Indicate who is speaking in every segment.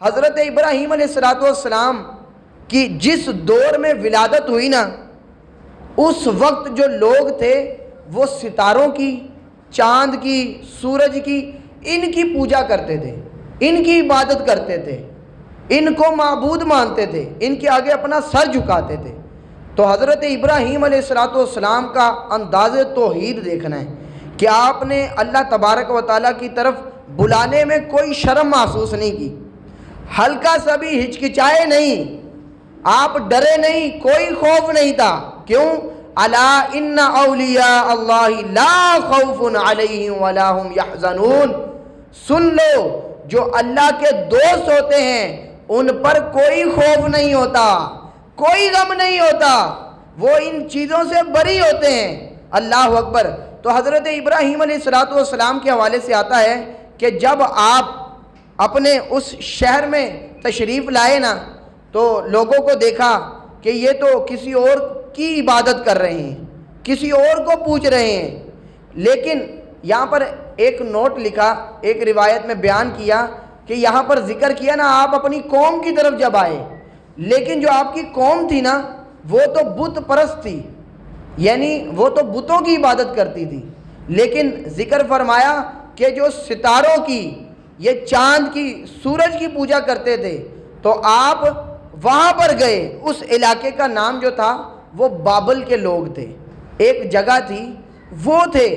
Speaker 1: حضرت ابراہیم علیہ السلام کی جس دور میں ولادت ہوئی نا، اس وقت جو لوگ تھے وہ ستاروں کی، چاند کی، سورج کی، ان کی پوجا کرتے تھے، ان کی عبادت کرتے تھے، ان کو معبود مانتے تھے، ان کے آگے اپنا سر جھکاتے تھے۔ تو حضرت ابراہیم علیہ السلام کا انداز توحید دیکھنا ہے کہ آپ نے اللہ تبارک و تعالیٰ کی طرف بلانے میں کوئی شرم محسوس نہیں کی، ہلکا سا بھی ہچکچائے نہیں، آپ ڈرے نہیں، کوئی خوف نہیں تھا۔ کیوں؟ الا ان اولیاء اللہ لا خوف علیہم ولا هم یحزنون، سن لو جو اللہ کے دوست ہوتے ہیں ان پر کوئی خوف نہیں ہوتا، کوئی غم نہیں ہوتا، وہ ان چیزوں سے بری ہوتے ہیں۔ اللہ اکبر۔ تو حضرت ابراہیم علیہ السلام کے حوالے سے آتا ہے کہ جب آپ اپنے اس شہر میں تشریف لائے نا، تو لوگوں کو دیکھا کہ یہ تو کسی اور کی عبادت کر رہے ہیں، کسی اور کو پوچھ رہے ہیں۔ لیکن یہاں پر ایک نوٹ لکھا، ایک روایت میں بیان کیا کہ یہاں پر ذکر کیا نا آپ اپنی قوم کی طرف جب آئے، لیکن جو آپ کی قوم تھی نا وہ تو بت پرست تھی، یعنی وہ تو بتوں کی عبادت کرتی تھی۔ لیکن ذکر فرمایا کہ جو ستاروں کی، یہ چاند کی، سورج کی پوجا کرتے تھے، تو آپ وہاں پر گئے۔ اس علاقے کا نام جو تھا وہ بابل کے لوگ تھے، ایک جگہ تھی، وہ تھے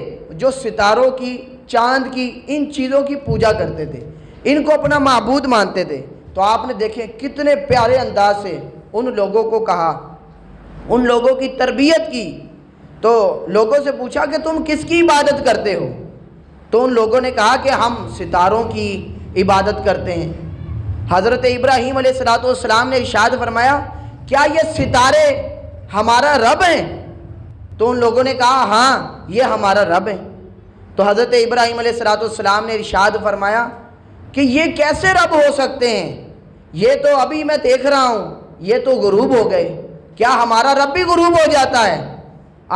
Speaker 1: جو ستاروں کی، چاند کی، ان چیزوں کی پوجا کرتے تھے، ان کو اپنا معبود مانتے تھے۔ تو آپ نے دیکھیں کتنے پیارے انداز سے ان لوگوں کو کہا، ان لوگوں کی تربیت کی۔ تو لوگوں سے پوچھا کہ تم کس کی عبادت کرتے ہو؟ تو ان لوگوں نے کہا کہ ہم ستاروں کی عبادت کرتے ہیں۔ حضرت ابراہیم علیہ السلام نے ارشاد فرمایا کیا یہ ستارے ہمارا رب ہیں؟ تو ان لوگوں نے کہا ہاں یہ ہمارا رب ہے۔ تو حضرت ابراہیم علیہ السلام نے ارشاد فرمایا کہ یہ کیسے رب ہو سکتے ہیں؟ یہ تو ابھی میں دیکھ رہا ہوں یہ تو غروب ہو گئے، کیا ہمارا رب بھی غروب ہو جاتا ہے؟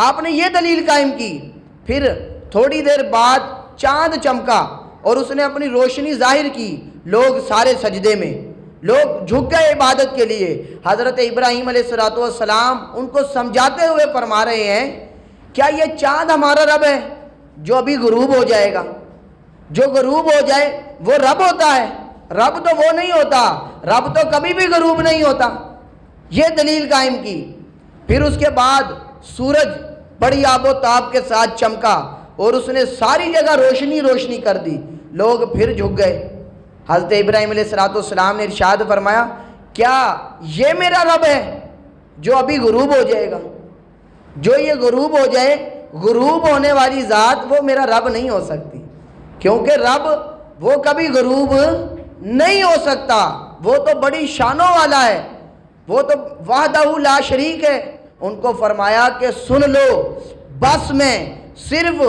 Speaker 1: آپ نے یہ دلیل قائم کی۔ پھر تھوڑی دیر بعد چاند چمکا اور اس نے اپنی روشنی ظاہر کی، لوگ سارے سجدے میں، لوگ جھک گئے عبادت کے لیے۔ حضرت ابراہیم علیہ السلام ان کو سمجھاتے ہوئے فرما رہے ہیں کیا یہ چاند ہمارا رب ہے جو ابھی غروب ہو جائے گا؟ جو غروب ہو جائے وہ رب ہوتا ہے؟ رب تو وہ نہیں ہوتا، رب تو کبھی بھی غروب نہیں ہوتا۔ یہ دلیل قائم کی۔ پھر اس کے بعد سورج بڑی آب و تاب کے ساتھ چمکا اور اس نے ساری جگہ روشنی روشنی کر دی، لوگ پھر جھک گئے۔ حضرت ابراہیم علیہ السلام نے ارشاد فرمایا کیا یہ میرا رب ہے جو ابھی غروب ہو جائے گا؟ جو یہ غروب ہو جائے، غروب ہونے والی ذات وہ میرا رب نہیں ہو سکتی، کیونکہ رب وہ کبھی غروب نہیں ہو سکتا، وہ تو بڑی شانوں والا ہے، وہ تو وحدہ لا شریک ہے۔ ان کو فرمایا کہ سن لو، بس میں صرف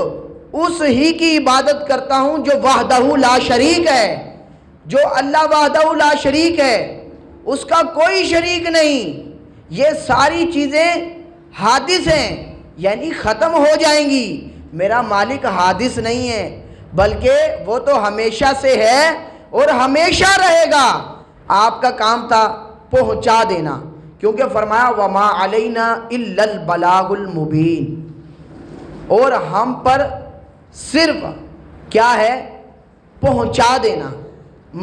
Speaker 1: اس ہی کی عبادت کرتا ہوں جو وحدہ لا شریک ہے، جو اللہ وحدہ لا شریک ہے، اس کا کوئی شریک نہیں۔ یہ ساری چیزیں حادث ہیں، یعنی ختم ہو جائیں گی، میرا مالک حادث نہیں ہے بلکہ وہ تو ہمیشہ سے ہے اور ہمیشہ رہے گا۔ آپ کا کام تھا پہنچا دینا، کیونکہ فرمایا وما علینا الا البلاغ المبین، اور ہم پر صرف کیا ہے؟ پہنچا دینا،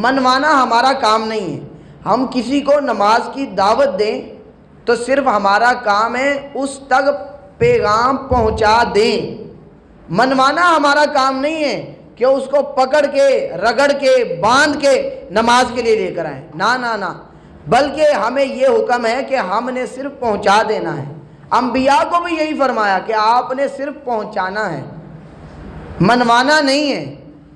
Speaker 1: منوانا ہمارا کام نہیں ہے۔ ہم کسی کو نماز کی دعوت دیں تو صرف ہمارا کام ہے اس تک پیغام پہنچا دیں، منوانا ہمارا کام نہیں ہے کہ اس کو پکڑ کے رگڑ کے باندھ کے نماز کے لیے لے کر آئیں، نہ، بلکہ ہمیں یہ حکم ہے کہ ہم نے صرف پہنچا دینا ہے۔ انبیاء کو بھی یہی فرمایا کہ آپ نے صرف پہنچانا ہے، منوانا نہیں ہے۔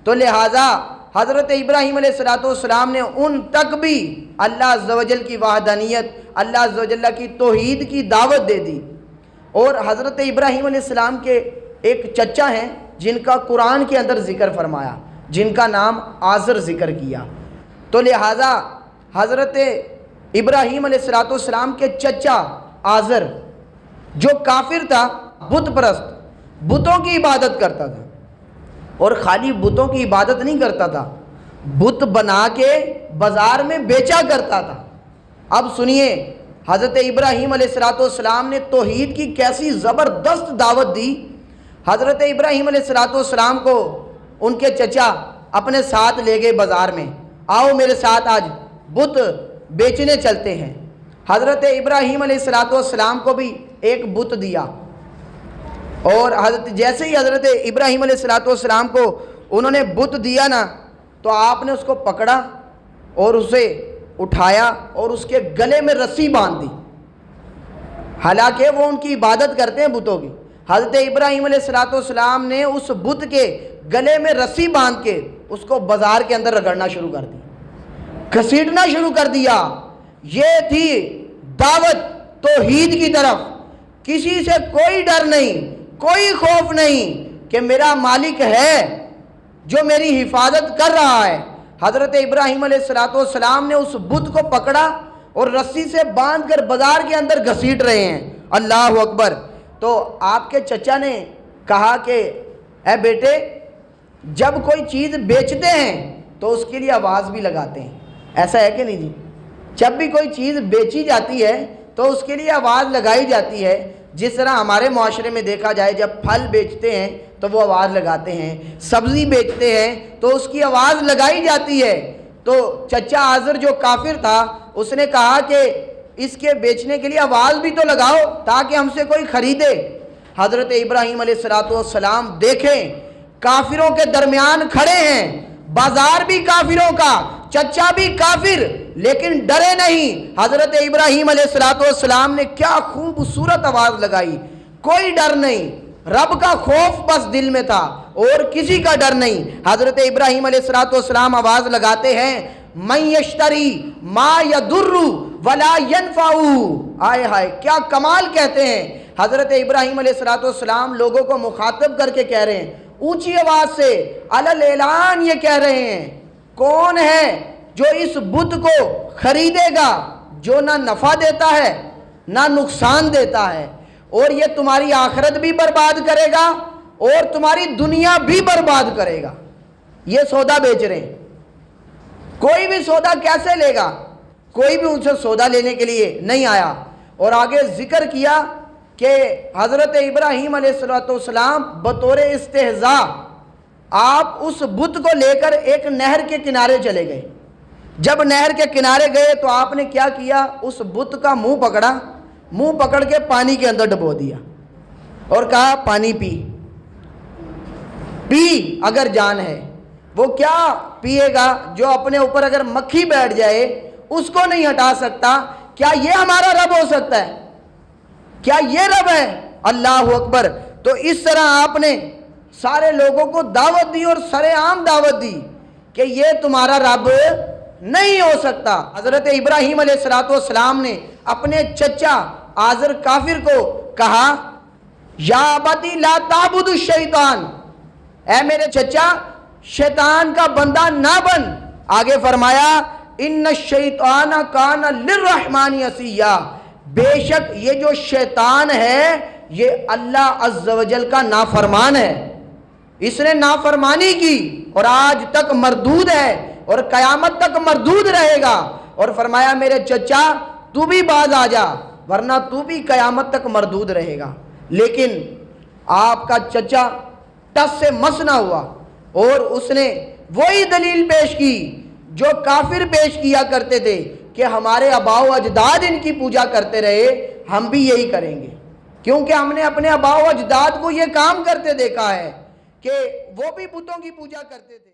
Speaker 1: تو لہٰذا حضرت ابراہیم علیہ السلام نے ان تک بھی اللہ عز و جل کی وحدانیت، اللہ عز و جل کی توحید کی دعوت دے دی۔ اور حضرت ابراہیم علیہ السلام کے ایک چچا ہیں جن کا قرآن کے اندر ذکر فرمایا، جن کا نام آزر ذکر کیا۔ تو لہٰذا حضرت ابراہیم علیہ السلام کے چچا آزر جو کافر تھا، بت پرست، بتوں کی عبادت کرتا تھا، اور خالی بتوں کی عبادت نہیں کرتا تھا، بت بنا کے بازار میں بیچا کرتا تھا۔ اب سنیے حضرت ابراہیم علیہ السلام نے توحید کی کیسی زبردست دعوت دی۔ حضرت ابراہیم علیہ السلام کو ان کے چچا اپنے ساتھ لے گئے بازار میں، آؤ میرے ساتھ آج بت بیچنے چلتے ہیں۔ حضرت ابراہیم علیہ السلام کو بھی ایک بت دیا، اور جیسے ہی حضرت ابراہیم علیہ السلام کو انہوں نے بت دیا نا، تو آپ نے اس کو پکڑا اور اسے اٹھایا اور اس کے گلے میں رسی باندھ دی۔ حالانکہ وہ ان کی عبادت کرتے ہیں بتوں کی، حضرت ابراہیم علیہ السلام نے اس بت کے گلے میں رسی باندھ کے اس کو بازار کے اندر رگڑنا شروع کر دیا، گھسیٹنا شروع کر دیا۔ یہ تھی دعوت توحید کی طرف۔ کسی سے کوئی ڈر نہیں، کوئی خوف نہیں کہ میرا مالک ہے جو میری حفاظت کر رہا ہے۔ حضرت ابراہیم علیہ السلام نے اس بت کو پکڑا اور رسی سے باندھ کر بازار کے اندر گھسیٹ رہے ہیں۔ اللہ اکبر۔ تو آپ کے چچا نے کہا کہ اے بیٹے، جب کوئی چیز بیچتے ہیں تو اس کے لیے آواز بھی لگاتے ہیں، ایسا ہے کہ نہیں جی؟ جب بھی کوئی چیز بیچی جاتی ہے تو اس کے لیے آواز لگائی جاتی ہے۔ جس طرح ہمارے معاشرے میں دیکھا جائے، جب پھل بیچتے ہیں تو وہ آواز لگاتے ہیں، سبزی بیچتے ہیں تو اس کی آواز لگائی جاتی ہے۔ تو چچا آزر جو کافر تھا، اس نے کہا کہ اس کے بیچنے کے لیے آواز بھی تو لگاؤ تاکہ ہم سے کوئی خریدے۔ حضرت ابراہیم علیہ السلام دیکھیں کافروں کے درمیان کھڑے ہیں، بازار بھی کافروں کا، چچا بھی کافر، لیکن ڈرے نہیں۔ حضرت ابراہیم علیہ السلام نے کیا خوبصورت آواز لگائی، کوئی ڈر نہیں، رب کا خوف بس دل میں تھا اور کسی کا ڈر نہیں۔ حضرت ابراہیم علیہ السلام آواز لگاتے ہیں، من یشتری ما یضر ولا ينفع۔ آئے ہائے، کیا کمال کہتے ہیں۔ حضرت ابراہیم علیہ السلام لوگوں کو مخاطب کر کے کہہ رہے ہیں، اونچی آواز سے علل اعلان یہ کہہ رہے ہیں، کون ہے جو اس بت کو خریدے گا جو نہ نفع دیتا ہے نہ نقصان دیتا ہے، اور یہ تمہاری آخرت بھی برباد کرے گا اور تمہاری دنیا بھی برباد کرے گا۔ یہ سودا بیچ رہے ہیں۔ کوئی بھی سودا کیسے لے گا؟ کوئی بھی ان سے سودا لینے کے لیے نہیں آیا۔ اور آگے ذکر کیا کہ حضرت ابراہیم علیہ السلام بطور استہزاء آپ اس بت کو لے کر ایک نہر کے کنارے چلے گئے۔ جب نہر کے کنارے گئے تو آپ نے کیا کیا، اس بت کا منہ پکڑا، منہ پکڑ کے پانی کے اندر ڈبو دیا اور کہا پانی پی، پی اگر جان ہے۔ وہ کیا پیے گا جو اپنے اوپر اگر مکھی بیٹھ جائے اس کو نہیں ہٹا سکتا؟ کیا یہ ہمارا رب ہو سکتا ہے؟ کیا یہ رب ہے؟ اللہ اکبر۔ تو اس طرح آپ نے سارے لوگوں کو دعوت دی اور سرے عام دعوت دی کہ یہ تمہارا رب نہیں ہو سکتا۔ حضرت ابراہیم علیہ السلام نے اپنے چچا آزر کافر کو کہا، یا ابتی لا تعبد الشیطان، اے میرے چچا شیطان کا بندہ نہ بن۔ آگے فرمایا، ان الشیطان کان للرحمن عصیا، بے شک یہ جو شیطان ہے یہ اللہ عز و جل کا نافرمان ہے، اس نے نافرمانی کی اور آج تک مردود ہے اور قیامت تک مردود رہے گا۔ اور فرمایا میرے چچا تو بھی باز آ جا ورنہ تو بھی قیامت تک مردود رہے گا۔ لیکن آپ کا چچا ٹس سے مس نہ ہوا اور اس نے وہی دلیل پیش کی جو کافر پیش کیا کرتے تھے کہ ہمارے آباء و اجداد ان کی پوجا کرتے رہے، ہم بھی یہی کریں گے، کیونکہ ہم نے اپنے آباء و اجداد کو یہ کام کرتے دیکھا ہے کہ وہ بھی بتوں کی پوجا کرتے تھے۔